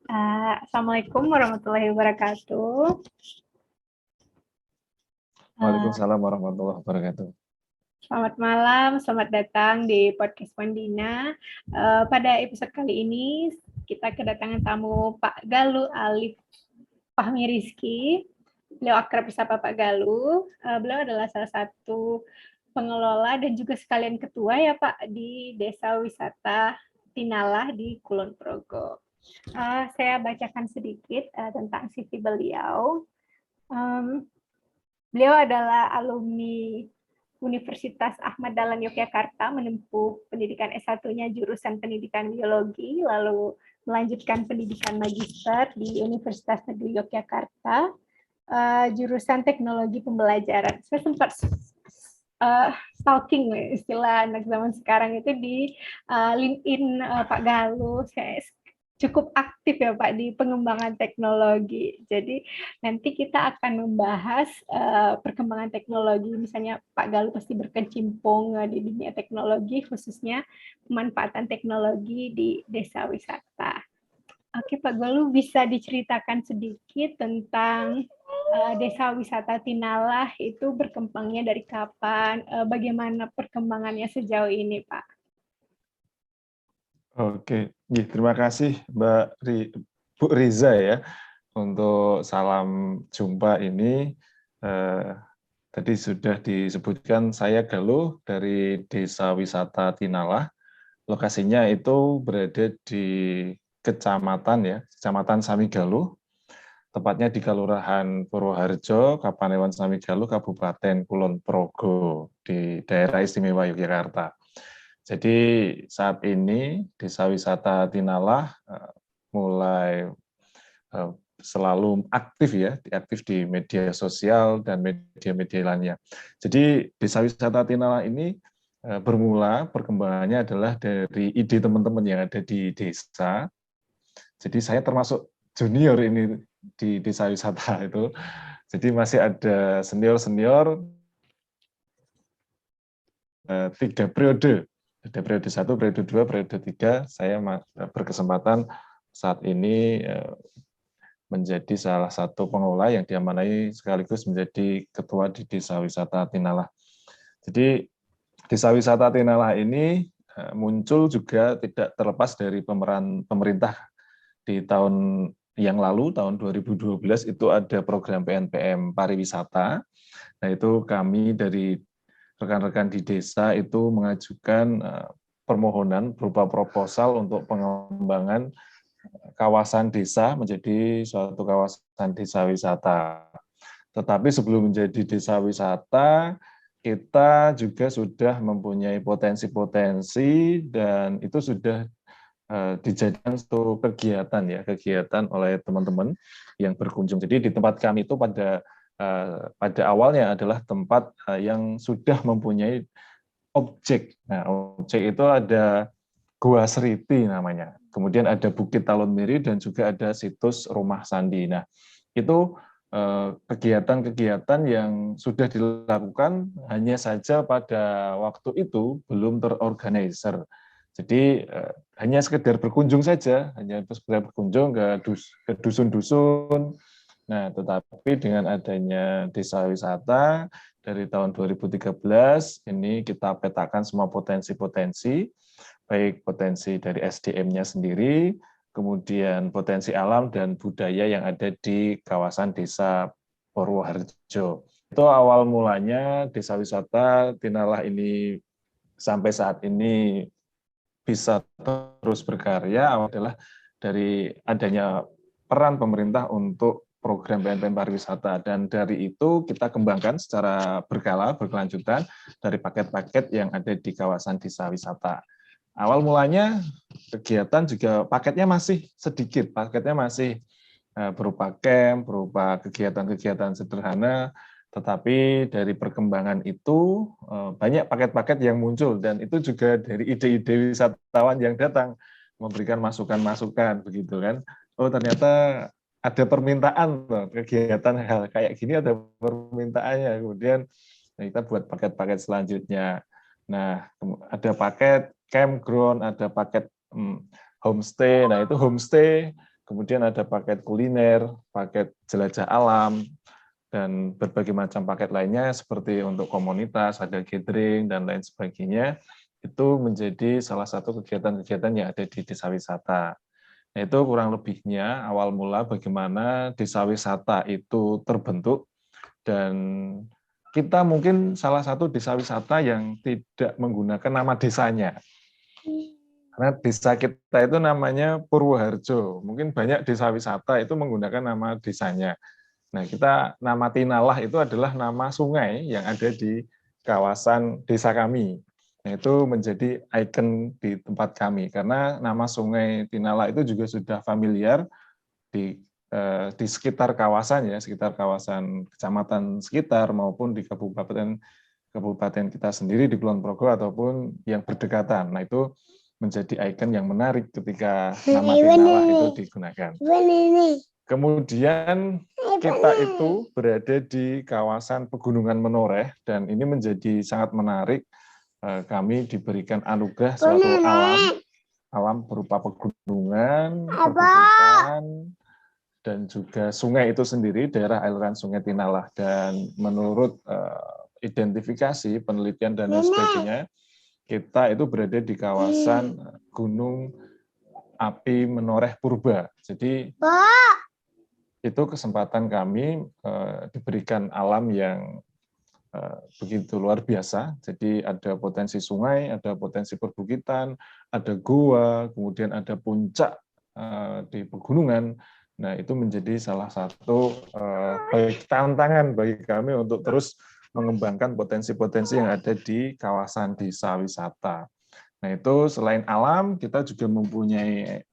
Assalamualaikum warahmatullahi wabarakatuh. Waalaikumsalam warahmatullahi wabarakatuh. Selamat malam, selamat datang di podcast Pondina. Pada episode kali ini kita kedatangan tamu Pak Galuh Alif Fahmi Rizky. Beliau akrab disapa Pak Galuh. Beliau adalah salah satu pengelola dan juga sekalian ketua ya Pak di Desa Wisata Tinalah di Kulon Progo. Saya bacakan sedikit tentang CV beliau. Beliau adalah alumni Universitas Ahmad Dahlan Yogyakarta, menempuh pendidikan S1-nya jurusan pendidikan biologi, lalu melanjutkan pendidikan magister di Universitas Negeri Yogyakarta, jurusan teknologi pembelajaran. Saya sempat stalking istilah anak zaman sekarang itu di LinkedIn Pak Galuh. Saya cukup aktif ya Pak di pengembangan teknologi. Jadi nanti kita akan membahas perkembangan teknologi. Misalnya Pak Galuh pasti berkecimpung di dunia teknologi, khususnya pemanfaatan teknologi di desa wisata. Oke Pak Galuh, bisa diceritakan sedikit tentang desa wisata Tinalah itu berkembangnya dari kapan, bagaimana perkembangannya sejauh ini Pak? Oke, terima kasih Bu Riza ya untuk salam jumpa ini. Tadi sudah disebutkan saya Galuh dari Desa Wisata Tinalah. Lokasinya itu berada di Kecamatan Samigaluh, tepatnya di Kelurahan Purwoharjo, Kapanewon Samigaluh, Kabupaten Kulon Progo, di daerah istimewa Yogyakarta. Jadi saat ini Desa Wisata Tinalah mulai selalu aktif di media sosial dan media-media lainnya. Jadi Desa Wisata Tinalah ini bermula perkembangannya adalah dari ide teman-teman yang ada di desa. Jadi saya termasuk junior ini di Desa Wisata itu. Jadi masih ada senior-senior 3 periode. Ada periode 1, periode 2, periode 3. Saya berkesempatan saat ini menjadi salah satu pengelola yang diamanai sekaligus menjadi ketua di Desa Wisata Tinalah. Jadi Desa Wisata Tinalah ini muncul juga tidak terlepas dari pemeran pemerintah di tahun yang lalu, tahun 2012 itu ada program PNPM pariwisata. Nah itu kami dari rekan-rekan di desa itu mengajukan permohonan berupa proposal untuk pengembangan kawasan desa menjadi suatu kawasan desa wisata. Tetapi sebelum menjadi desa wisata, kita juga sudah mempunyai potensi-potensi dan itu sudah dijadikan suatu kegiatan oleh teman-teman yang berkunjung. Jadi di tempat kami itu pada awalnya adalah tempat yang sudah mempunyai objek. Nah, objek itu ada Gua Seriti namanya. Kemudian ada Bukit Talon Miri dan juga ada situs Rumah Sandi. Nah, itu kegiatan-kegiatan yang sudah dilakukan, hanya saja pada waktu itu belum terorganisir. Jadi hanya sekedar berkunjung saja, hanya sekedar berkunjung ke dusun-dusun. Nah, tetapi dengan adanya desa wisata dari tahun 2013 ini kita petakan semua potensi-potensi, baik potensi dari SDM-nya sendiri, kemudian potensi alam dan budaya yang ada di kawasan desa Purwoharjo. Itu awal mulanya desa wisata Tinalah ini sampai saat ini bisa terus berkarya adalah dari adanya peran pemerintah untuk program PNPM pariwisata, dan dari itu kita kembangkan secara berkelanjutan dari paket-paket yang ada di kawasan desa wisata. Awal mulanya kegiatan juga paketnya masih sedikit, paketnya masih berupa camp, berupa kegiatan-kegiatan sederhana, tetapi dari perkembangan itu banyak paket-paket yang muncul, dan itu juga dari ide-ide wisatawan yang datang memberikan masukan-masukan begitu kan. Oh ternyata ada permintaan kegiatan hal kayak gini, ada permintaannya. Kemudian kita buat paket-paket selanjutnya. Nah, ada paket campground, ada paket homestay. Nah, itu homestay kemudian ada paket kuliner, paket jelajah alam, dan berbagai macam paket lainnya seperti untuk komunitas, ada gathering, dan lain sebagainya. Itu menjadi salah satu kegiatan-kegiatan yang ada di desa wisata. Nah, itu kurang lebihnya awal mula bagaimana desa wisata itu terbentuk, dan kita mungkin salah satu desa wisata yang tidak menggunakan nama desanya. Karena desa kita itu namanya Purwoharjo. Mungkin banyak desa wisata itu menggunakan nama desanya. Nah, kita nama Tinalah itu adalah nama sungai yang ada di kawasan desa kami. Nah, itu menjadi ikon di tempat kami karena nama sungai Tinalah itu juga sudah familiar di sekitar kawasan ya, sekitar kawasan kecamatan sekitar maupun di kabupaten kita sendiri di Kulon Progo ataupun yang berdekatan. Nah, itu menjadi ikon yang menarik ketika nama Tinalah itu digunakan. Kemudian kita itu berada di kawasan Pegunungan Menoreh dan ini menjadi sangat menarik. Kami diberikan anugerah suatu alam berupa pegunungan, perbukitan, dan juga sungai itu sendiri, daerah aliran Sungai Tinalah. Dan menurut identifikasi, penelitian, dan lain sebagainya, kita itu berada di kawasan Gunung Api Menoreh Purba. Jadi itu kesempatan kami diberikan alam yang begitu luar biasa. Jadi ada potensi sungai, ada potensi perbukitan, ada gua, kemudian ada puncak di pegunungan. Nah, itu menjadi salah satu baik tantangan bagi kami untuk terus mengembangkan potensi-potensi yang ada di kawasan desa wisata. Nah, itu selain alam, kita juga mempunyai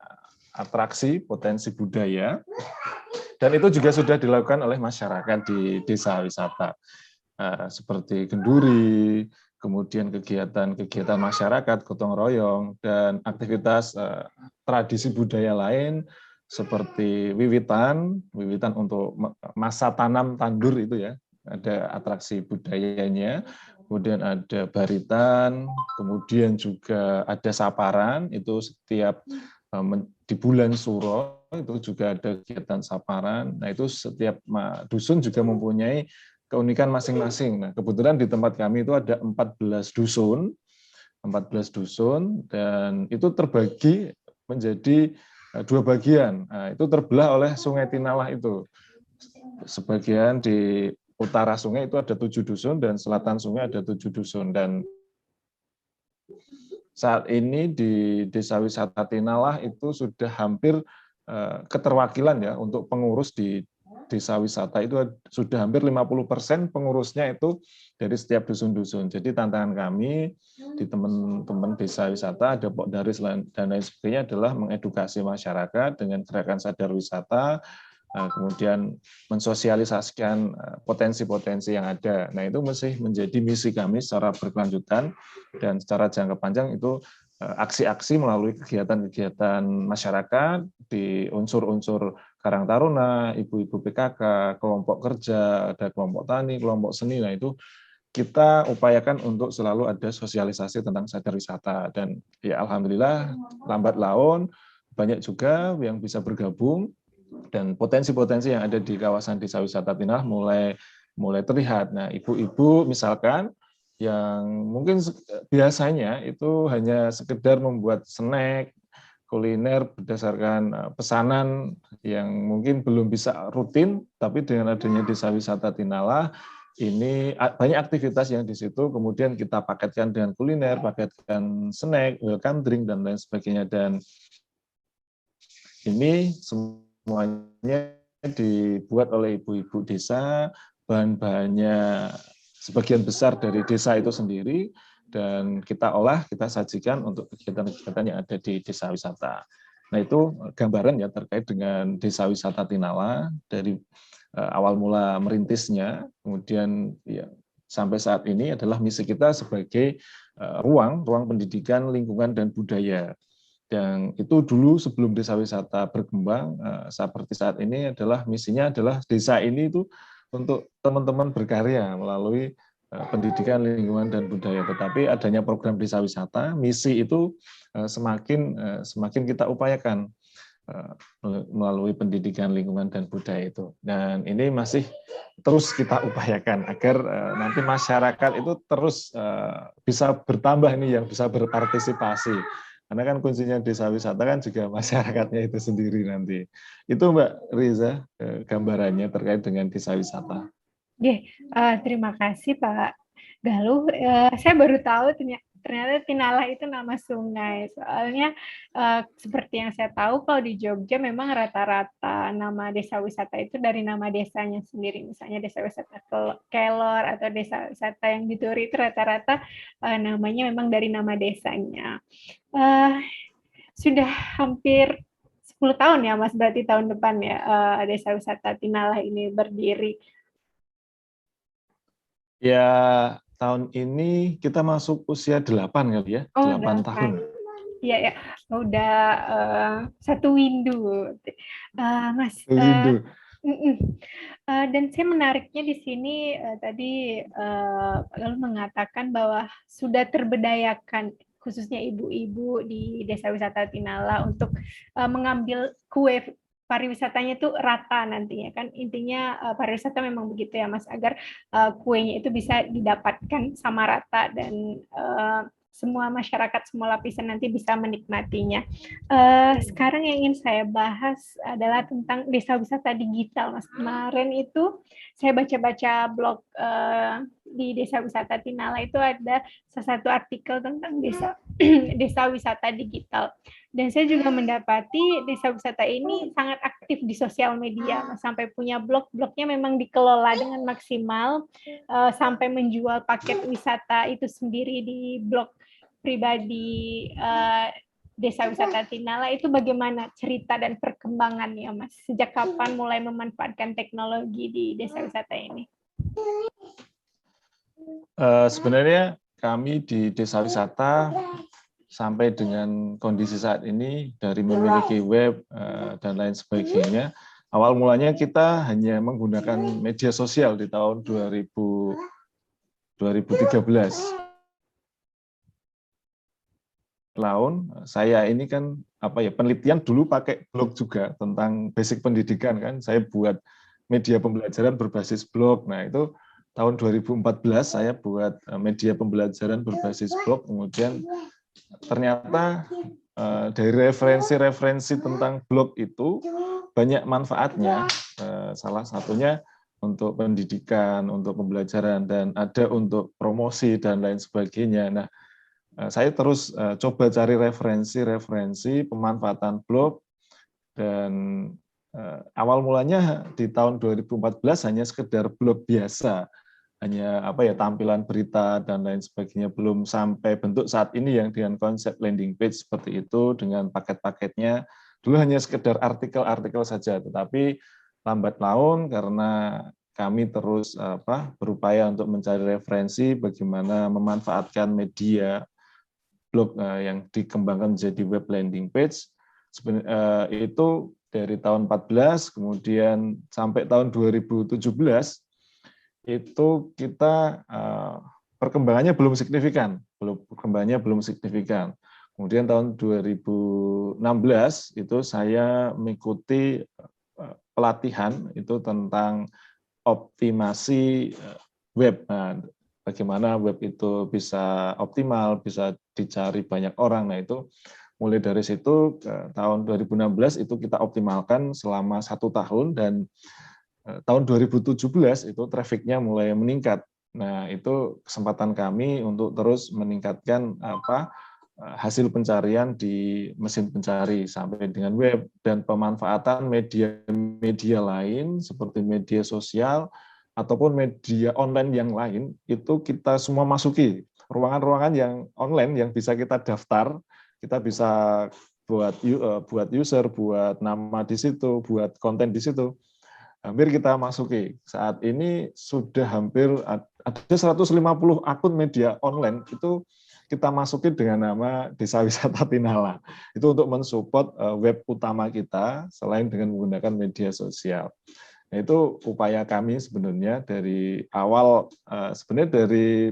atraksi, potensi budaya, dan itu juga sudah dilakukan oleh masyarakat di desa wisata. Seperti kenduri, kemudian kegiatan-kegiatan masyarakat, gotong royong, dan aktivitas tradisi budaya lain seperti wiwitan untuk masa tanam tandur itu ya, ada atraksi budayanya, kemudian ada baritan, kemudian juga ada saparan, itu setiap di bulan Suro itu juga ada kegiatan saparan. Nah, itu setiap dusun juga mempunyai keunikan masing-masing. Nah, kebetulan di tempat kami itu ada 14 dusun, dan itu terbagi menjadi dua bagian. Nah, itu terbelah oleh Sungai Tinalah itu. Sebagian di utara sungai itu ada 7 dusun, dan selatan sungai ada 7 dusun. Dan saat ini di Desa Wisata Tinalah itu sudah hampir keterwakilan ya untuk pengurus di desa wisata itu sudah hampir 50% pengurusnya itu dari setiap dusun-dusun. Jadi tantangan kami di teman-teman desa wisata, ada Pokdaris dan lain sebagainya adalah mengedukasi masyarakat dengan gerakan sadar wisata, kemudian mensosialisasikan potensi-potensi yang ada. Nah, itu masih menjadi misi kami secara berkelanjutan, dan secara jangka panjang itu aksi-aksi melalui kegiatan-kegiatan masyarakat di unsur-unsur Karang Taruna, ibu-ibu PKK, kelompok kerja, ada kelompok tani, kelompok seni. Nah, itu kita upayakan untuk selalu ada sosialisasi tentang sadar wisata. Dan ya alhamdulillah lambat laun banyak juga yang bisa bergabung, dan potensi-potensi yang ada di kawasan desa wisata Tinalah mulai terlihat. Nah, ibu-ibu misalkan yang mungkin biasanya itu hanya sekedar membuat snack, kuliner berdasarkan pesanan yang mungkin belum bisa rutin, tapi dengan adanya desa wisata Tinalah, ini banyak aktivitas yang di situ, kemudian kita paketkan dengan kuliner, paketkan snack, welcome drink, dan lain sebagainya. Dan ini semuanya dibuat oleh ibu-ibu desa, bahan-bahannya sebagian besar dari desa itu sendiri, dan kita olah, kita sajikan untuk kegiatan-kegiatan yang ada di desa wisata. Nah, itu gambaran ya terkait dengan desa wisata Tinalah dari awal mula merintisnya, kemudian ya, sampai saat ini adalah misi kita sebagai ruang pendidikan, lingkungan, dan budaya. Dan itu dulu sebelum desa wisata berkembang seperti saat ini adalah misinya adalah desa ini itu untuk teman-teman berkarya melalui pendidikan, lingkungan, dan budaya. Tetapi adanya program desa wisata, misi itu semakin kita upayakan. melalui pendidikan lingkungan dan budaya itu. Dan ini masih terus kita upayakan agar nanti masyarakat itu terus bisa bertambah nih yang bisa berpartisipasi. Karena kan kuncinya desa wisata kan juga masyarakatnya itu sendiri nanti. Itu Mbak Riza gambarannya terkait dengan desa wisata. Terima kasih Pak Galuh. Saya baru tahu ternyata Tinala itu nama sungai. Soalnya seperti yang saya tahu kalau di Jogja memang rata-rata nama desa wisata itu dari nama desanya sendiri. Misalnya desa wisata Kelor atau desa wisata yang di Turi itu rata-rata namanya memang dari nama desanya. Sudah hampir 10 tahun ya Mas, berarti tahun depan ya desa wisata Tinala ini berdiri. Ya, tahun ini kita masuk usia 8 kali ya, Oh, 8 tahun. Iya ya, udah satu windu, Mas. Windu. Dan saya menariknya di sini tadi Pak Galuh mengatakan bahwa sudah terberdayakan khususnya ibu-ibu di Desa Wisata Tinala untuk mengambil kue pariwisatanya itu rata nantinya kan, intinya pariwisata memang begitu ya Mas, agar kuenya itu bisa didapatkan sama rata dan semua masyarakat, semua lapisan nanti bisa menikmatinya. Sekarang yang ingin saya bahas adalah tentang desa wisata digital, Mas. Kemarin itu saya baca-baca blog di Desa Wisata Tinala itu ada salah satu artikel tentang desa wisata digital. Dan saya juga mendapati desa wisata ini sangat aktif di sosial media, Mas. Sampai punya blognya memang dikelola dengan maksimal, sampai menjual paket wisata itu sendiri di blog pribadi Desa Wisata Tinala. Itu bagaimana cerita dan perkembangannya, Mas? Sejak kapan mulai memanfaatkan teknologi di desa wisata ini? Sebenarnya kami di desa wisata sampai dengan kondisi saat ini dari memiliki web dan lain sebagainya, awal mulanya kita hanya menggunakan media sosial di tahun 2013. Saya ini kan penelitian dulu pakai blog juga tentang basic pendidikan kan, saya buat media pembelajaran berbasis blog. Nah itu tahun 2014 saya buat media pembelajaran berbasis blog, kemudian ternyata dari referensi tentang blog itu banyak manfaatnya, salah satunya untuk pendidikan, untuk pembelajaran, dan ada untuk promosi dan lain sebagainya. Nah, saya terus coba cari referensi pemanfaatan blog, dan awal mulanya di tahun 2014 hanya sekedar blog biasa, hanya tampilan berita dan lain sebagainya, belum sampai bentuk saat ini yang dengan konsep landing page seperti itu dengan paket-paketnya. Dulu hanya sekedar artikel-artikel saja, tetapi lambat laun karena kami terus berupaya untuk mencari referensi bagaimana memanfaatkan media blog yang dikembangkan menjadi web landing page, itu dari tahun 14 kemudian sampai tahun 2017 itu kita perkembangannya belum signifikan. Kemudian tahun 2016 itu saya mengikuti pelatihan itu tentang optimasi web. Nah, bagaimana web itu bisa optimal, bisa dicari banyak orang. Nah itu mulai dari situ tahun 2016 itu kita optimalkan selama 1 tahun, dan tahun 2017 itu trafficnya mulai meningkat. Nah itu kesempatan kami untuk terus meningkatkan hasil pencarian di mesin pencari sampai dengan web, dan pemanfaatan media-media lain seperti media sosial ataupun media online yang lain itu kita semua masuki ruangan-ruangan yang online yang bisa kita daftar, kita bisa buat user, buat nama di situ, buat konten di situ. Hampir kita masuki. Saat ini sudah hampir ada 150 akun media online itu kita masuki dengan nama Desa Wisata Tinala. Itu untuk mensupport web utama kita selain dengan menggunakan media sosial. Nah, itu upaya kami sebenarnya dari awal, sebenarnya dari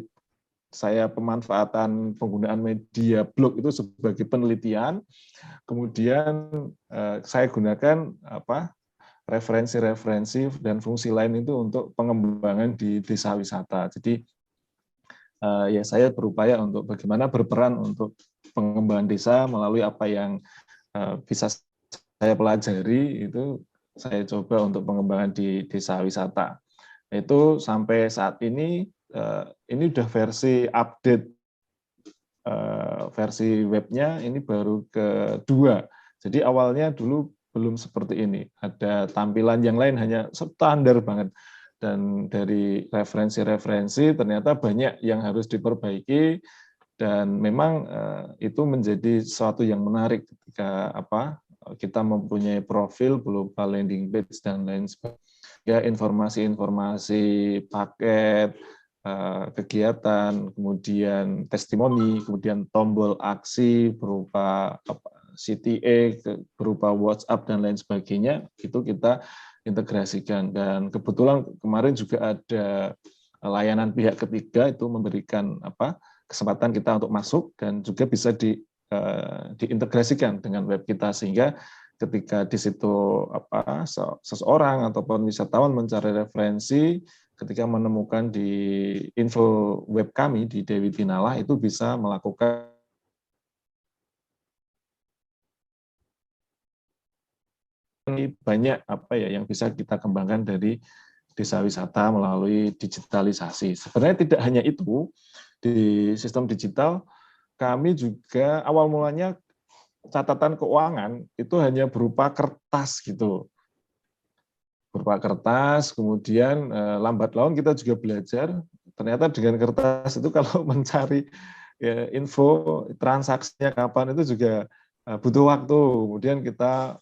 saya pemanfaatan penggunaan media blog itu sebagai penelitian, kemudian saya gunakan referensi-referensi dan fungsi lain itu untuk pengembangan di desa wisata. Jadi ya saya berupaya untuk bagaimana berperan untuk pengembangan desa melalui apa yang bisa saya pelajari, itu saya coba untuk pengembangan di desa wisata. Itu sampai saat ini udah versi update versi webnya ini baru kedua. Jadi awalnya dulu belum seperti ini. Ada tampilan yang lain hanya standar banget. Dan dari referensi-referensi ternyata banyak yang harus diperbaiki, dan memang itu menjadi sesuatu yang menarik ketika kita mempunyai profil berupa landing page dan lain sebagainya. Ya, informasi-informasi paket, kegiatan, kemudian testimoni, kemudian tombol aksi berupa CTA, berupa WhatsApp dan lain sebagainya, itu kita integrasikan. Dan kebetulan kemarin juga ada layanan pihak ketiga itu memberikan kesempatan kita untuk masuk dan juga bisa diintegrasikan dengan web kita, sehingga ketika di situ seseorang ataupun wisatawan mencari referensi, ketika menemukan di info web kami di Dewi Tinala itu bisa melakukan banyak yang bisa kita kembangkan dari desa wisata melalui digitalisasi. Sebenarnya tidak hanya itu, di sistem digital kami juga awal mulanya catatan keuangan itu hanya berupa kertas gitu. Berupa kertas, kemudian lambat laun kita juga belajar, ternyata dengan kertas itu kalau mencari info transaksinya kapan itu juga butuh waktu. Kemudian kita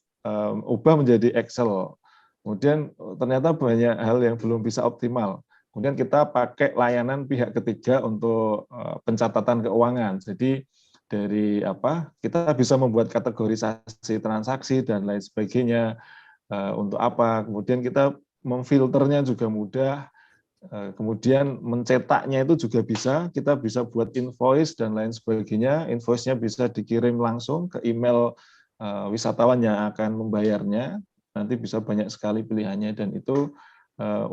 ubah menjadi Excel. Kemudian ternyata banyak hal yang belum bisa optimal. Kemudian kita pakai layanan pihak ketiga untuk pencatatan keuangan. Jadi dari kita bisa membuat kategorisasi transaksi dan lain sebagainya. Untuk apa, kemudian kita memfilternya juga mudah, kemudian mencetaknya itu juga bisa, kita bisa buat invoice dan lain sebagainya, invoice-nya bisa dikirim langsung ke email wisatawan yang akan membayarnya, nanti bisa banyak sekali pilihannya, dan itu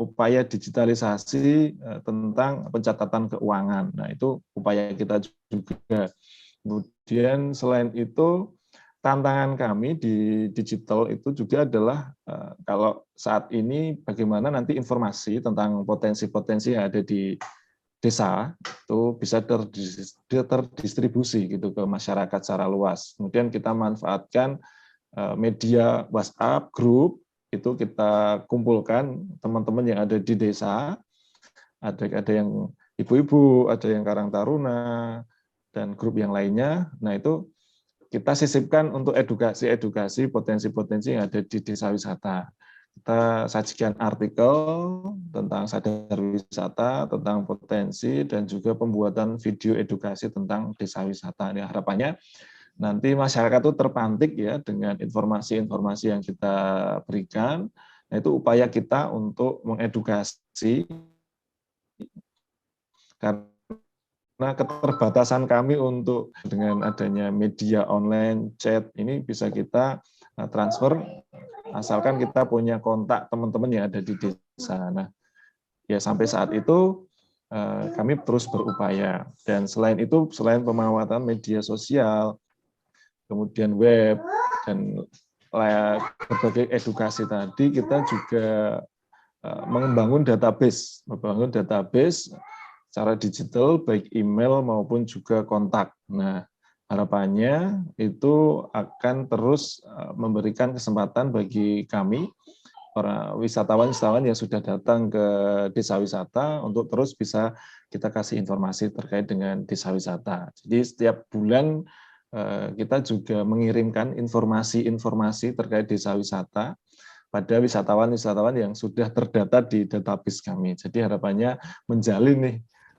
upaya digitalisasi tentang pencatatan keuangan. Nah, itu upaya kita juga. Kemudian selain itu, tantangan kami di digital itu juga adalah kalau saat ini bagaimana nanti informasi tentang potensi-potensi yang ada di desa itu bisa terdistribusi gitu ke masyarakat secara luas. Kemudian kita manfaatkan media WhatsApp grup, itu kita kumpulkan teman-teman yang ada di desa, ada yang ibu-ibu, ada yang karang taruna, dan grup yang lainnya. Nah, itu kita sisipkan untuk edukasi potensi-potensi yang ada di desa wisata. Kita sajikan artikel tentang sadar wisata, tentang potensi, dan juga pembuatan video edukasi tentang desa wisata. Ini harapannya nanti masyarakat itu terpantik ya dengan informasi-informasi yang kita berikan. Nah, itu upaya kita untuk mengedukasi, karena keterbatasan kami untuk dengan adanya media online, chat, ini bisa kita transfer asalkan kita punya kontak teman-teman yang ada di desa. Nah, ya sampai saat itu kami terus berupaya. Dan selain itu, selain pemanfaatan media sosial, kemudian web, dan berbagai edukasi tadi, kita juga membangun database secara digital, baik email maupun juga kontak. Nah, harapannya itu akan terus memberikan kesempatan bagi kami, para wisatawan-wisatawan yang sudah datang ke desa wisata, untuk terus bisa kita kasih informasi terkait dengan desa wisata. Jadi setiap bulan kita juga mengirimkan informasi-informasi terkait desa wisata pada wisatawan-wisatawan yang sudah terdata di database kami. Jadi harapannya menjalin nih,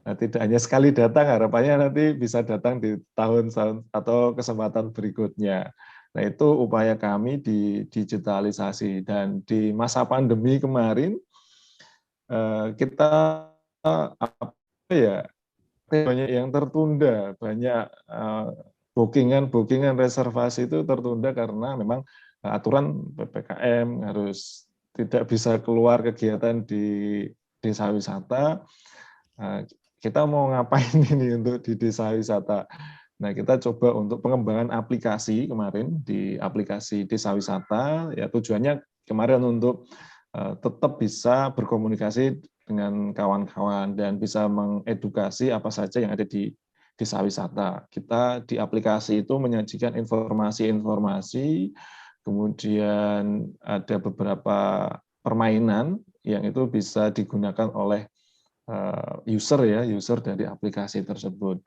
tidak hanya sekali datang, harapannya nanti bisa datang di tahun atau kesempatan berikutnya. Nah, itu upaya kami di digitalisasi. Dan di masa pandemi kemarin kita banyak yang tertunda, banyak bookingan reservasi itu tertunda karena memang aturan PPKM harus tidak bisa keluar kegiatan di desa wisata. Kita mau ngapain ini untuk di desa wisata? Nah, kita coba untuk pengembangan aplikasi kemarin di aplikasi desa wisata, ya tujuannya kemarin untuk tetap bisa berkomunikasi dengan kawan-kawan dan bisa mengedukasi apa saja yang ada di desa wisata. Kita di aplikasi itu menyajikan informasi-informasi, kemudian ada beberapa permainan yang itu bisa digunakan oleh user dari aplikasi tersebut.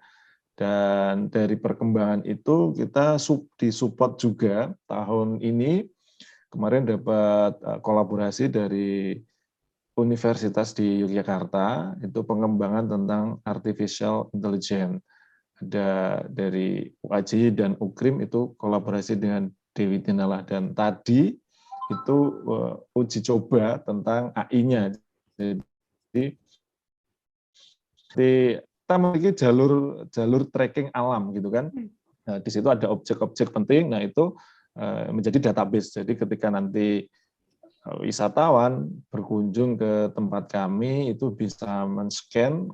Dan dari perkembangan itu kita disupport juga tahun ini, kemarin dapat kolaborasi dari Universitas di Yogyakarta, itu pengembangan tentang artificial intelligence. Ada dari UAJ dan UKRIM itu kolaborasi dengan Dewi Tinala, dan tadi itu uji coba tentang AI-nya. Jadi kita memiliki jalur tracking alam gitu kan. Nah, di situ ada objek-objek penting. Nah, itu menjadi database. Jadi ketika nanti wisatawan berkunjung ke tempat kami itu bisa men-scan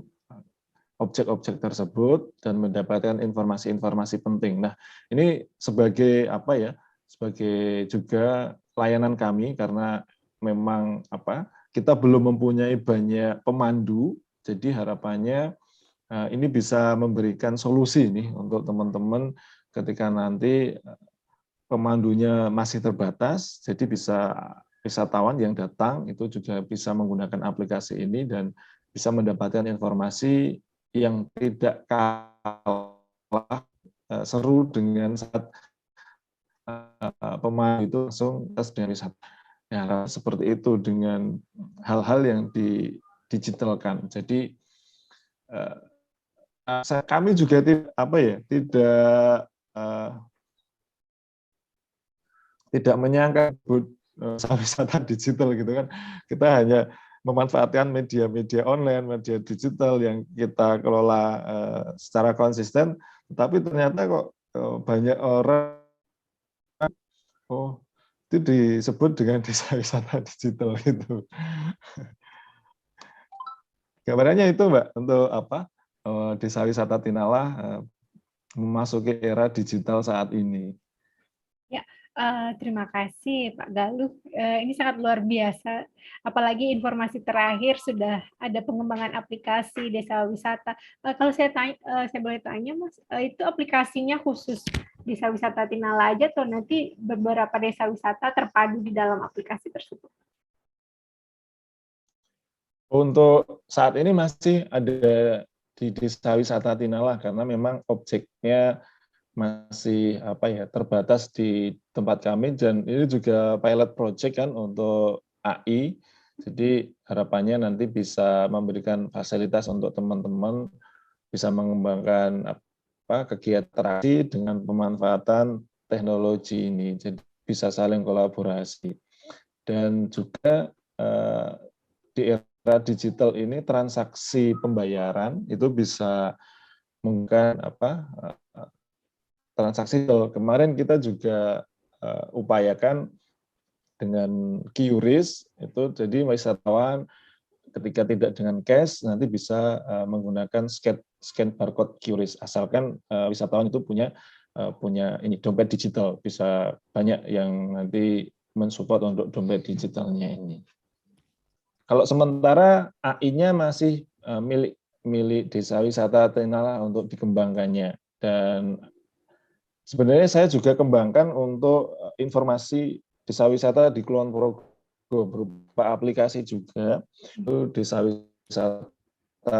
objek-objek tersebut dan mendapatkan informasi-informasi penting. Nah, ini sebagai apa ya? Sebagai juga layanan kami karena memang kita belum mempunyai banyak pemandu, jadi harapannya ini bisa memberikan solusi nih untuk teman-teman ketika nanti pemandunya masih terbatas, jadi bisa wisatawan yang datang itu juga bisa menggunakan aplikasi ini dan bisa mendapatkan informasi yang tidak kalah seru dengan saat pemandu itu langsung tes dengan wisata. Ya, seperti itu dengan hal-hal yang didigitalkan. Jadi kami juga tidak menyangka wisata digital gitu kan. Kita hanya memanfaatkan media-media online, media digital yang kita kelola secara konsisten, tapi ternyata kok banyak orang itu disebut dengan desa wisata digital gitu. Gambarannya itu Mbak, untuk desa wisata Tinala memasuki era digital saat ini. Ya, terima kasih Pak Galuh. Ini sangat luar biasa. Apalagi informasi terakhir sudah ada pengembangan aplikasi desa wisata. Kalau saya boleh tanya, Mas, itu aplikasinya khusus desa wisata Tinala aja atau nanti beberapa desa wisata terpadu di dalam aplikasi tersebut? Untuk saat ini masih ada di desa wisata Tinala karena memang objeknya masih terbatas di tempat kami, dan ini juga pilot project kan untuk AI. Jadi harapannya nanti bisa memberikan fasilitas untuk teman-teman bisa mengembangkan kegiatan dengan pemanfaatan teknologi ini. Jadi bisa saling kolaborasi. Dan juga di era digital ini transaksi pembayaran itu bisa menggunakan transaksi. Kemarin kita juga upayakan dengan QRIS itu, jadi wisatawan ketika tidak dengan cash nanti bisa menggunakan scan barcode QRIS, asalkan wisatawan itu punya ini dompet digital. Bisa banyak yang nanti mensupport untuk dompet digitalnya ini. Kalau sementara AI-nya masih milik desa wisata Tinala untuk dikembangkannya, dan sebenarnya saya juga kembangkan untuk informasi desa wisata di Kulon Progo berupa aplikasi juga, itu desa wisata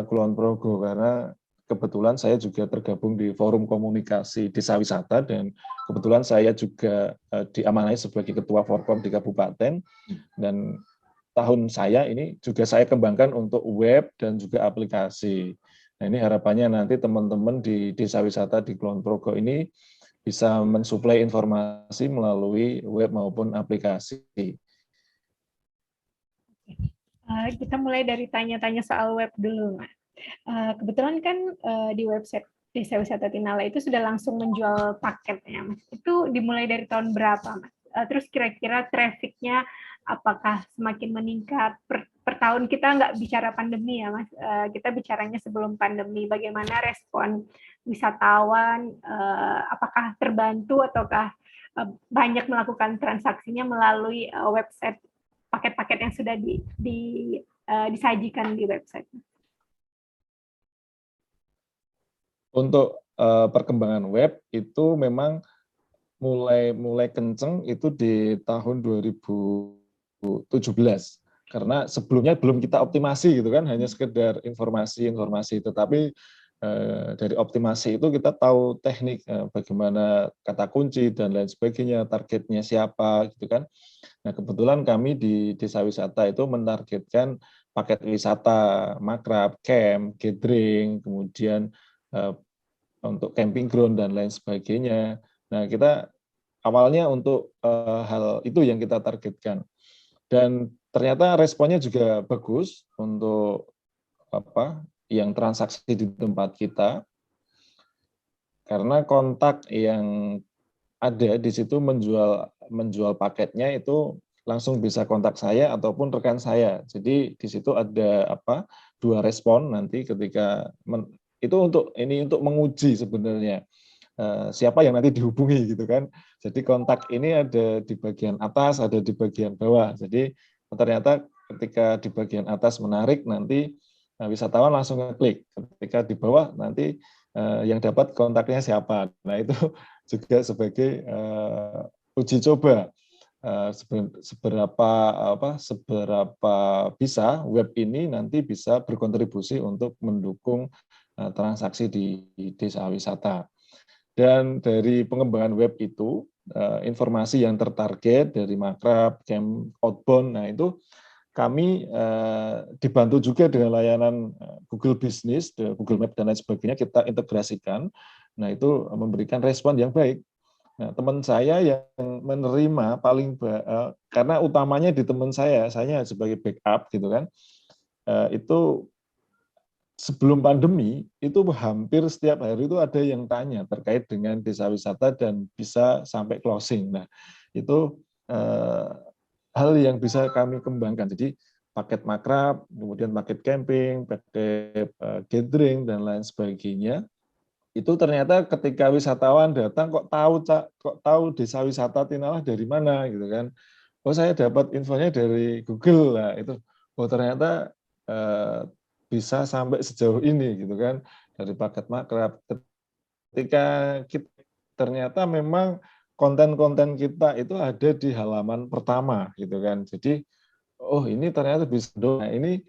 Kulon Progo, karena kebetulan saya juga tergabung di forum komunikasi desa wisata dan kebetulan saya juga diamanai sebagai ketua Forkom di kabupaten, dan tahun saya ini juga saya kembangkan untuk web dan juga aplikasi. Nah, ini harapannya nanti teman-teman di desa wisata di Kulon Progo ini bisa mensuplai informasi melalui web maupun aplikasi. Kita mulai dari tanya-tanya soal web dulu, Mas. Kebetulan kan di website Desa Wisata Tinala itu sudah langsung menjual paketnya, Mas. Itu dimulai dari tahun berapa, Mas? Terus kira-kira trafficnya apakah semakin meningkat per tahun? Kita nggak bicara pandemi ya, Mas. Kita bicaranya sebelum pandemi. Bagaimana respon wisatawan? Apakah terbantu ataukah banyak melakukan transaksinya melalui website paket-paket yang sudah disajikan di website? Untuk perkembangan web itu memang mulai kenceng itu di tahun 2017, karena sebelumnya belum kita optimasi gitu kan, hanya sekedar informasi, tetapi dari optimasi itu kita tahu teknik bagaimana kata kunci dan lain sebagainya, targetnya siapa gitu kan. Nah, kebetulan kami di Desa Wisata itu menargetkan paket wisata, makrab, camp, gathering, kemudian untuk camping ground dan lain sebagainya. Nah, kita awalnya untuk hal itu yang kita targetkan. Dan ternyata responnya juga bagus untuk yang transaksi di tempat kita, karena kontak yang ada di situ menjual paketnya itu langsung bisa kontak saya ataupun rekan saya. Jadi di situ ada dua respon nanti ketika itu untuk menguji sebenarnya siapa yang nanti dihubungi gitu kan. Jadi kontak ini ada di bagian atas, ada di bagian bawah. Jadi ternyata ketika di bagian atas menarik, nanti wisatawan langsung ngeklik. Ketika di bawah nanti yang dapat kontaknya siapa. Nah, itu juga sebagai uji coba seberapa bisa web ini nanti bisa berkontribusi untuk mendukung transaksi di desa wisata. Dan dari pengembangan web itu, informasi yang tertarget dari makrab, camp, outbound, nah itu kami dibantu juga dengan layanan Google Business, Google Map, dan lain sebagainya, kita integrasikan. Nah, itu memberikan respon yang baik. Nah, teman saya yang menerima karena utamanya di teman saya sebagai backup gitu kan, itu sebelum pandemi itu hampir setiap hari itu ada yang tanya terkait dengan desa wisata dan bisa sampai closing. Nah, itu hal yang bisa kami kembangkan. Jadi paket makrab, kemudian paket camping, paket gathering dan lain sebagainya. Itu ternyata ketika wisatawan datang kok tahu desa wisata Tinala dari mana gitu kan. Oh, saya dapat infonya dari Google lah itu. Oh, ternyata bisa sampai sejauh ini gitu kan, dari paket makrab. Ketika kita ternyata memang konten-konten kita itu ada di halaman pertama gitu kan. Jadi oh, ini ternyata bisa. Nah, ini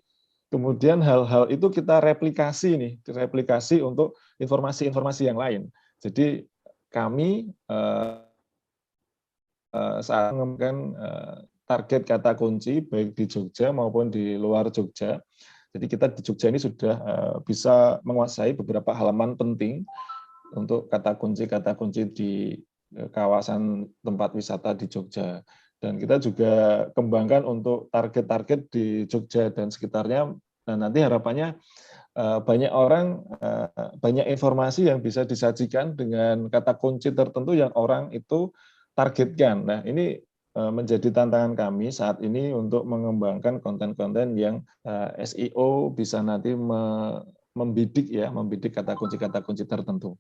kemudian hal-hal itu kita replikasi untuk informasi-informasi yang lain. Jadi kami saat mengembangkan target kata kunci baik di Jogja maupun di luar Jogja. Jadi kita di Jogja ini sudah bisa menguasai beberapa halaman penting untuk kata kunci di kawasan tempat wisata di Jogja. Dan kita juga kembangkan untuk target-target di Jogja dan sekitarnya. Nah, nanti harapannya banyak informasi yang bisa disajikan dengan kata kunci tertentu yang orang itu targetkan. Nah, ini menjadi tantangan kami saat ini untuk mengembangkan konten-konten yang SEO bisa nanti membidik kata kunci tertentu.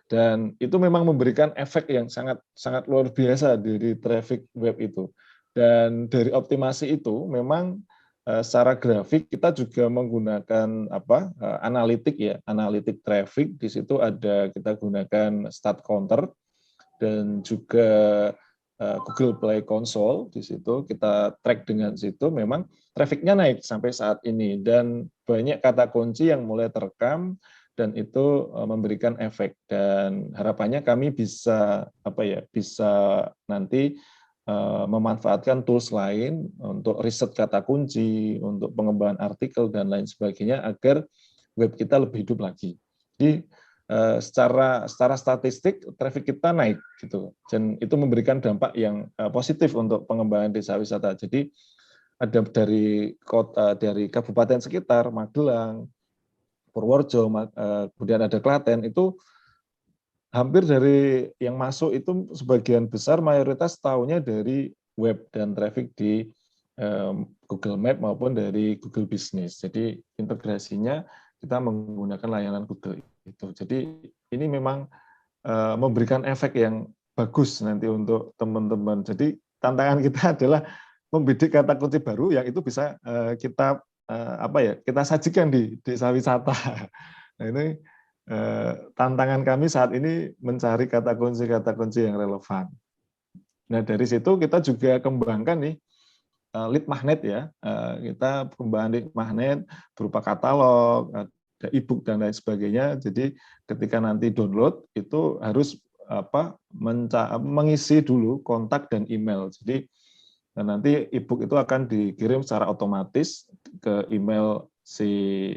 Dan itu memang memberikan efek yang sangat sangat luar biasa dari traffic web itu. Dan dari optimasi itu memang secara grafik kita juga menggunakan analitik traffic. Di situ kita gunakan stat counter dan juga Google Play Console. Di situ kita track dengan situ, memang trafficnya naik sampai saat ini dan banyak kata kunci yang mulai terekam dan itu memberikan efek. Dan harapannya kami bisa nanti memanfaatkan tools lain untuk riset kata kunci, untuk pengembangan artikel dan lain sebagainya agar web kita lebih hidup lagi. Jadi secara statistik traffic kita naik gitu, dan itu memberikan dampak yang positif untuk pengembangan desa wisata. Jadi ada dari kabupaten sekitar Magelang, Purworejo, kemudian ada Klaten, itu hampir dari yang masuk itu sebagian besar mayoritas tahunya dari web dan traffic di Google Map maupun dari Google Business. Jadi integrasinya kita menggunakan layanan Google itu. Jadi ini memang memberikan efek yang bagus nanti untuk teman-teman. Jadi tantangan kita adalah membidik kata kunci baru yang itu bisa kita kita sajikan di desa wisata. Nah, ini tantangan kami saat ini mencari kata kunci yang relevan. Nah, dari situ kita juga kembangkan nih lead magnet ya. Kita kembangkan lead magnet berupa katalog, ada e-book dan lain sebagainya. Jadi ketika nanti download itu harus mengisi dulu kontak dan email. Jadi nanti e-book itu akan dikirim secara otomatis ke email si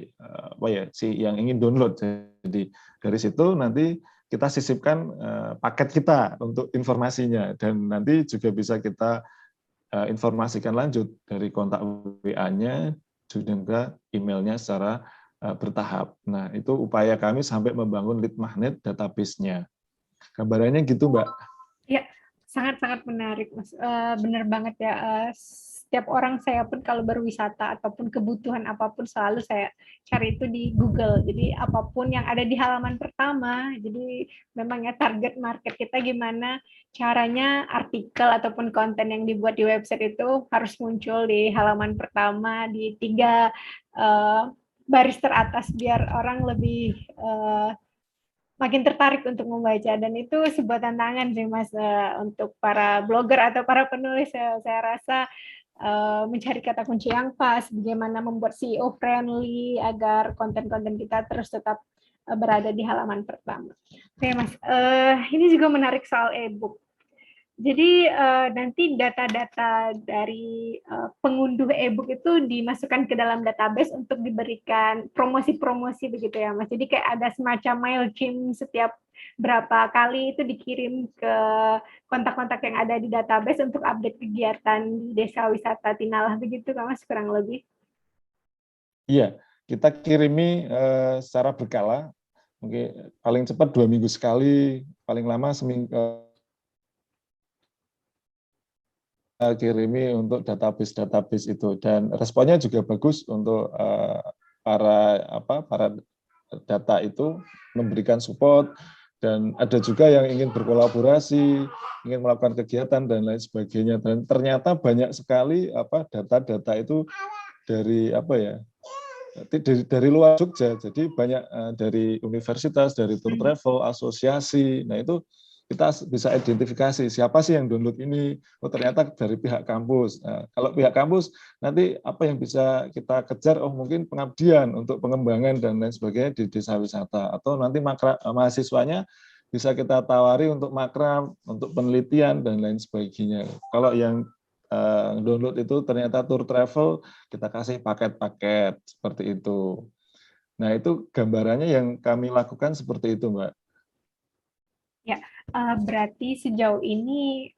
yang ingin download. Jadi dari situ nanti kita sisipkan paket kita untuk informasinya, dan nanti juga bisa kita informasikan lanjut dari kontak WA-nya juga emailnya secara bertahap. Nah, itu upaya kami sampai membangun lead magnet database-nya. Gambarannya gitu, Mbak. Ya, sangat-sangat menarik, Mas. Benar banget ya. Setiap orang, saya pun kalau berwisata ataupun kebutuhan apapun selalu saya cari itu di Google. Jadi apapun yang ada di halaman pertama. Jadi memang ya target market kita gimana caranya artikel ataupun konten yang dibuat di website itu harus muncul di halaman pertama di 3 baris teratas biar orang lebih makin tertarik untuk membaca, dan itu sebuah tantangan sih Mas untuk para blogger atau para penulis. Saya rasa mencari kata kunci yang pas, bagaimana membuat SEO friendly agar konten-konten kita terus tetap berada di halaman pertama. Oke Mas, ini juga menarik soal e-book. Jadi nanti data-data dari pengunduh e-book itu dimasukkan ke dalam database untuk diberikan promosi-promosi begitu ya Mas. Jadi kayak ada semacam MailChimp, setiap berapa kali itu dikirim ke kontak-kontak yang ada di database untuk update kegiatan di Desa Wisata Tinalah begitu kan Mas, kurang lebih. Iya, kita kirimi secara berkala. Mungkin paling cepat 2 minggu sekali, paling lama seminggu. Kirimi untuk database itu, dan responnya juga bagus untuk para data itu memberikan support, dan ada juga yang ingin berkolaborasi, ingin melakukan kegiatan dan lain sebagainya, dan ternyata banyak sekali data-data itu dari dari luar Jogja. Jadi banyak dari universitas, dari tour travel, asosiasi. Nah, itu kita bisa identifikasi siapa sih yang download ini. Oh, ternyata dari pihak kampus. Nah, kalau pihak kampus nanti apa yang bisa kita kejar? Oh, mungkin pengabdian untuk pengembangan dan lain sebagainya di desa wisata, atau nanti mahasiswanya bisa kita tawari untuk makrab, untuk penelitian dan lain sebagainya. Kalau yang download itu ternyata tour travel, kita kasih paket-paket seperti itu. Nah, itu gambarannya yang kami lakukan seperti itu, Mbak. Ya, berarti sejauh ini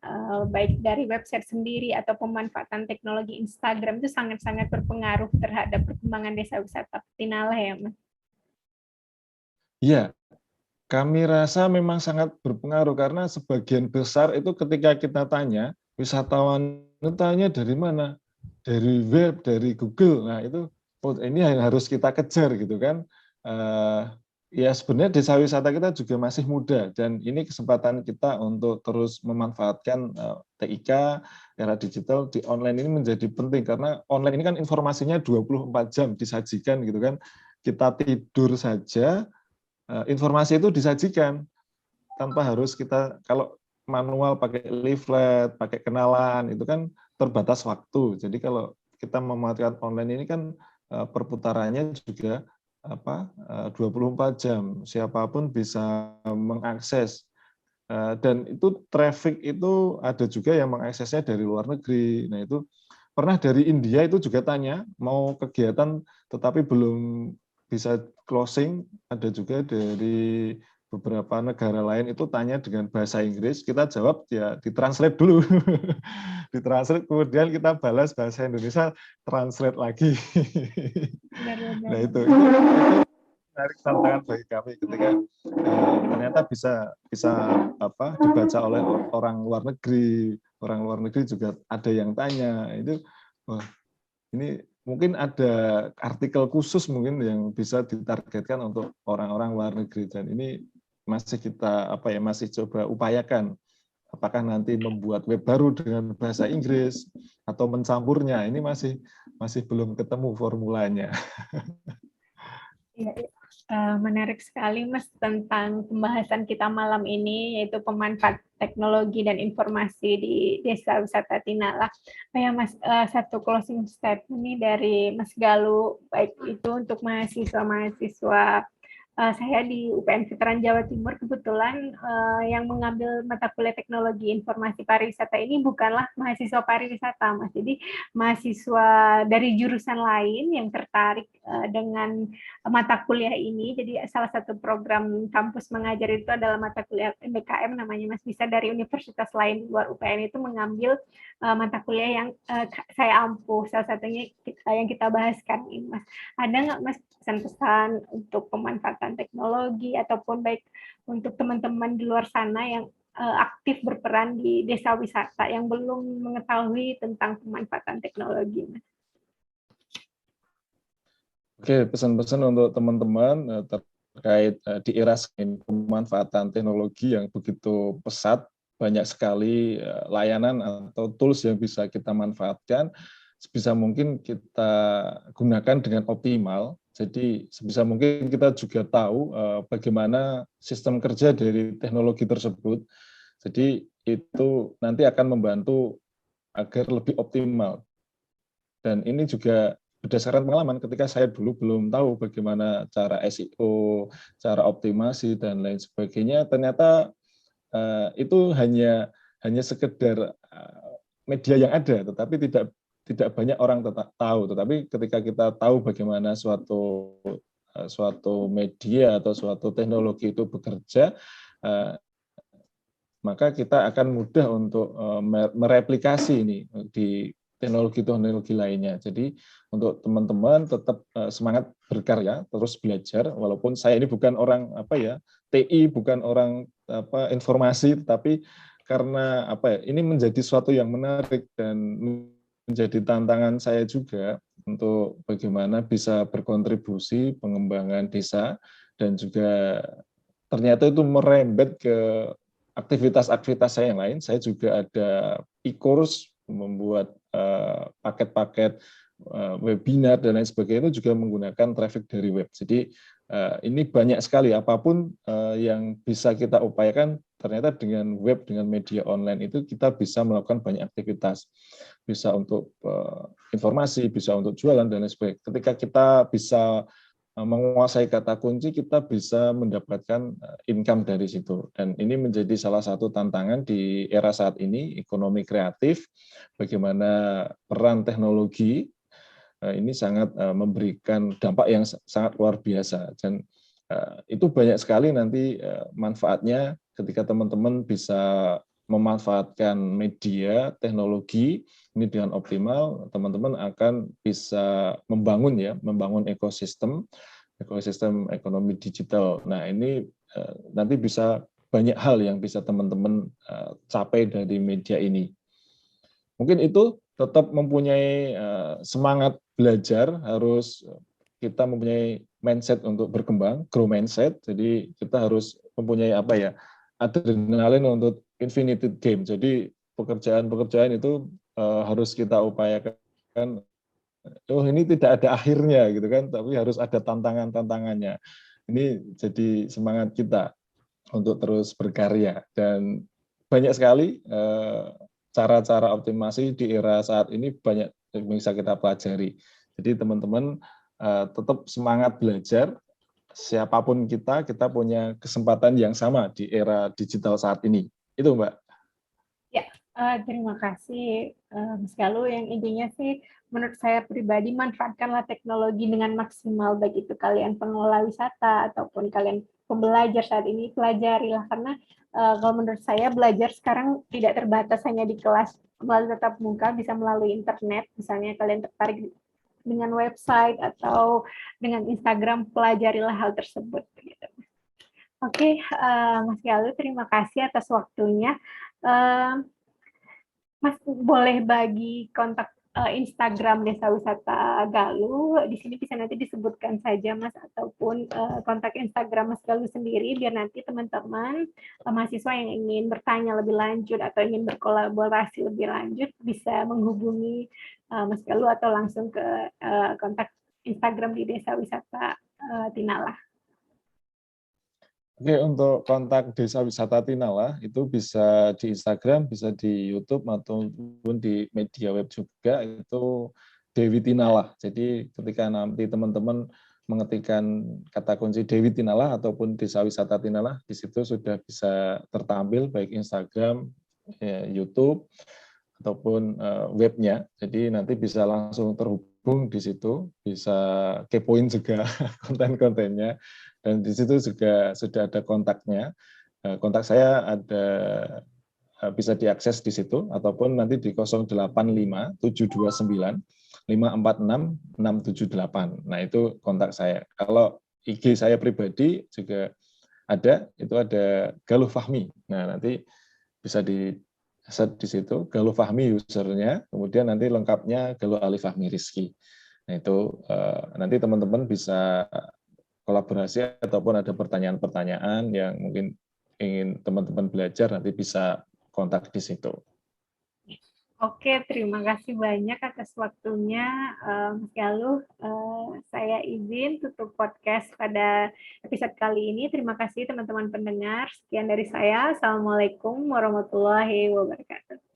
baik dari website sendiri atau pemanfaatan teknologi Instagram itu sangat-sangat berpengaruh terhadap perkembangan desa wisata Tinalah ya, Mas? Iya, kami rasa memang sangat berpengaruh karena sebagian besar itu ketika kita tanya, wisatawan itu tanya dari mana? Dari web, dari Google. Nah, itu ini yang harus kita kejar gitu kan. Ya sebenarnya desa wisata kita juga masih muda, dan ini kesempatan kita untuk terus memanfaatkan TIK, era digital di online ini menjadi penting, karena online ini kan informasinya 24 jam disajikan gitu kan. Kita tidur saja, informasi itu disajikan tanpa harus kita, kalau manual pakai leaflet, pakai kenalan, itu kan terbatas waktu. Jadi kalau kita memanfaatkan online ini kan perputarannya juga 24 jam, siapapun bisa mengakses, dan itu traffic itu ada juga yang mengaksesnya dari luar negeri. Nah, itu pernah dari India itu juga tanya mau kegiatan tetapi belum bisa closing, ada juga dari beberapa negara lain itu tanya dengan bahasa Inggris, kita jawab ya ditranslate dulu. Ditranslate, kemudian kita balas bahasa Indonesia, translate lagi. Benar-benar. Nah, itu menarik tantangan bagi kami ketika ternyata bisa bisa dibaca oleh orang luar negeri. Orang luar negeri juga ada yang tanya. Itu wah, ini mungkin ada artikel khusus mungkin yang bisa ditargetkan untuk orang-orang luar negeri, dan ini masih kita masih coba upayakan. Apakah nanti membuat web baru dengan bahasa Inggris atau mencampurnya, ini masih belum ketemu formulanya. Iya, menarik sekali Mas tentang pembahasan kita malam ini, yaitu pemanfaat teknologi dan informasi di Desa Wisata Tinala. Ya Mas, satu closing statement nih dari Mas Galuh, baik itu untuk mahasiswa-mahasiswa saya di UPN Veteran Jawa Timur. Kebetulan yang mengambil mata kuliah teknologi informasi pariwisata ini bukanlah mahasiswa pariwisata, Mas. Jadi mahasiswa dari jurusan lain yang tertarik dengan mata kuliah ini. Jadi salah satu program kampus mengajar itu adalah mata kuliah MBKM namanya, Mas. Bisa dari universitas lain luar UPN itu mengambil mata kuliah yang saya ampuh. Salah satunya yang kita bahaskan ini, Mas. Ada nggak Mas pesan-pesan untuk pemanfaatan teknologi ataupun baik untuk teman-teman di luar sana yang aktif berperan di desa wisata yang belum mengetahui tentang pemanfaatan teknologi? Oke, pesan-pesan untuk teman-teman terkait di era pemanfaatan teknologi yang begitu pesat, banyak sekali layanan atau tools yang bisa kita manfaatkan, sebisa mungkin kita gunakan dengan optimal. Jadi sebisa mungkin kita juga tahu bagaimana sistem kerja dari teknologi tersebut. Jadi itu nanti akan membantu agar lebih optimal. Dan ini juga berdasarkan pengalaman ketika saya dulu belum tahu bagaimana cara SEO, cara optimasi dan lain sebagainya. Ternyata itu hanya sekedar media yang ada, tetapi tidak banyak orang tahu. Tetapi ketika kita tahu bagaimana suatu media atau suatu teknologi itu bekerja, maka kita akan mudah untuk mereplikasi ini di teknologi-teknologi lainnya. Jadi untuk teman-teman tetap semangat berkarya, terus belajar. Walaupun saya ini bukan orang TI, bukan orang informasi, tapi karena ini menjadi suatu yang menarik dan menjadi tantangan saya juga untuk bagaimana bisa berkontribusi pengembangan desa, dan juga ternyata itu merembet ke aktivitas-aktivitas saya yang lain. Saya juga ada e-course, membuat paket-paket webinar dan lain sebagainya, itu juga menggunakan traffic dari web. Jadi ini banyak sekali, apapun yang bisa kita upayakan, ternyata dengan web, dengan media online itu kita bisa melakukan banyak aktivitas. Bisa untuk informasi, bisa untuk jualan dan lain sebagainya. Ketika kita bisa menguasai kata kunci, kita bisa mendapatkan income dari situ. Dan ini menjadi salah satu tantangan di era saat ini, ekonomi kreatif, bagaimana peran teknologi ini sangat memberikan dampak yang sangat luar biasa. Dan itu banyak sekali nanti manfaatnya ketika teman-teman bisa memanfaatkan media, teknologi ini dengan optimal, teman-teman akan bisa membangun ekosistem ekonomi digital. Nah, ini nanti bisa banyak hal yang bisa teman-teman capai dari media ini. Mungkin itu tetap mempunyai semangat belajar, harus kita mempunyai mindset untuk berkembang, grow mindset. Jadi kita harus mempunyai adrenalin untuk infinity game. Jadi pekerjaan-pekerjaan itu harus kita upayakan. Ini tidak ada akhirnya gitu kan, tapi harus ada tantangannya. Ini jadi semangat kita untuk terus berkarya, dan banyak sekali cara-cara optimasi di era saat ini, banyak yang bisa kita pelajari. Jadi teman-teman tetap semangat belajar. Siapapun kita punya kesempatan yang sama di era digital saat ini. Itu Mbak. Ya, terima kasih Mas Galuh. Yang intinya sih, menurut saya pribadi, manfaatkanlah teknologi dengan maksimal, baik itu kalian pengelola wisata ataupun kalian pembelajar saat ini, pelajarilah. Karena kalau menurut saya belajar sekarang tidak terbatas hanya di kelas melalui tatap muka, bisa melalui internet. Misalnya kalian tertarik dengan website atau dengan Instagram, pelajarilah hal tersebut. Gitu. Oke, Mas Galuh, terima kasih atas waktunya. Mas boleh bagi kontak Instagram Desa Wisata Galuh. Di sini bisa nanti disebutkan saja Mas, ataupun kontak Instagram Mas Galuh sendiri, biar nanti teman-teman mahasiswa yang ingin bertanya lebih lanjut atau ingin berkolaborasi lebih lanjut bisa menghubungi Mas Galuh atau langsung ke kontak Instagram di Desa Wisata Tinala. Oke, untuk kontak Desa Wisata Tinala itu bisa di Instagram, bisa di YouTube maupun di media web juga, itu Dewi Tinala. Jadi ketika nanti teman-teman mengetikkan kata kunci Dewi Tinala ataupun Desa Wisata Tinala, di situ sudah bisa tertampil baik Instagram, YouTube ataupun webnya. Jadi nanti bisa langsung terhubung di situ, bisa kepoin juga konten-kontennya. Dan di situ juga sudah ada kontaknya. Kontak saya ada bisa diakses di situ ataupun nanti di 085 729 546 678. Nah, itu kontak saya. Kalau IG saya pribadi juga ada, itu ada Galuh Fahmi. Nah, nanti bisa di set di situ Galuh Fahmi usernya, kemudian nanti lengkapnya Galuh Ali Fahmi Rizky. Nah, itu nanti teman-teman bisa kolaborasi ataupun ada pertanyaan-pertanyaan yang mungkin ingin teman-teman belajar, nanti bisa kontak di situ. Oke, terima kasih banyak atas waktunya, Mas Galuh. Saya izin tutup podcast pada episode kali ini. Terima kasih teman-teman pendengar. Sekian dari saya. Assalamualaikum warahmatullahi wabarakatuh.